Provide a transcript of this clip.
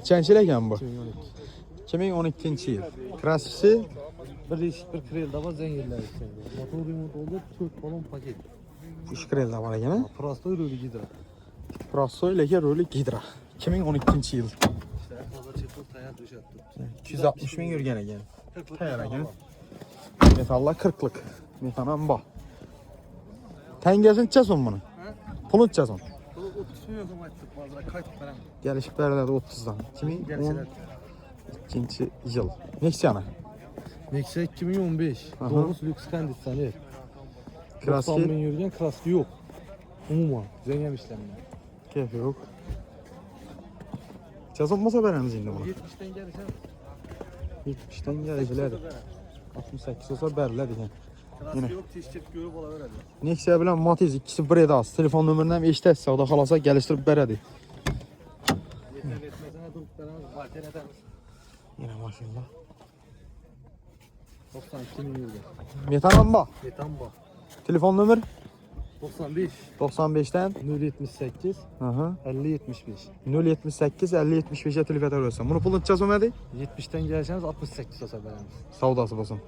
Çənçilə gələn bu. 2012. 2012-ci il. Krassisi Bir değişik bir krel daha var, zenginler istedi. Motor remote oldu, 4 balon paket. Şkrel da var gene. Prosto öyle gider. Prasso ile Rolli Gidra. 2012-ci il. İşte fazla çıktı, tayar düşertti. 260 min yürgənə gələn. Təyara gələn. Metalla 40'lık. Metanan bax. Təngəsin çəsən bunu. Pulun çəsən. 30 milyon açtık bazıra kayıt falan. Gəlişib bərələrdə 30'dan. 2012-ci yıl. Nexia'na. Nexia 2015. Aha. Doğrusu lüks kondisyoner. Kraski. 90 bin yürüyen kraski yok. Umuma. Zengin işlemler. Keyfi yok. Çəsən masa bərəniz indi bunu. 70'ten gelirsen 70'dən gələcəklər. 68 olsa bərlədir yəni. kraski yok, tişçet görüp ola verelim. Nexia bilən Matiz ikisi bir edas. Telefon nömründən eşitəsə, o da xalasa gəlişdirib bərədi. Yeter etmesine durup veremez. Valter ederiz. Yenə maşallah. 92 bin yürüyen. Metanan bax. Yetan bak. Telefon nömrə 95. 95'dən 078. 50 75. 078 50 75'e telefon edersən. Bunu pulun çəsəmədi? 70'ten gelseniz 68 olsa veremez. Savdası olsun.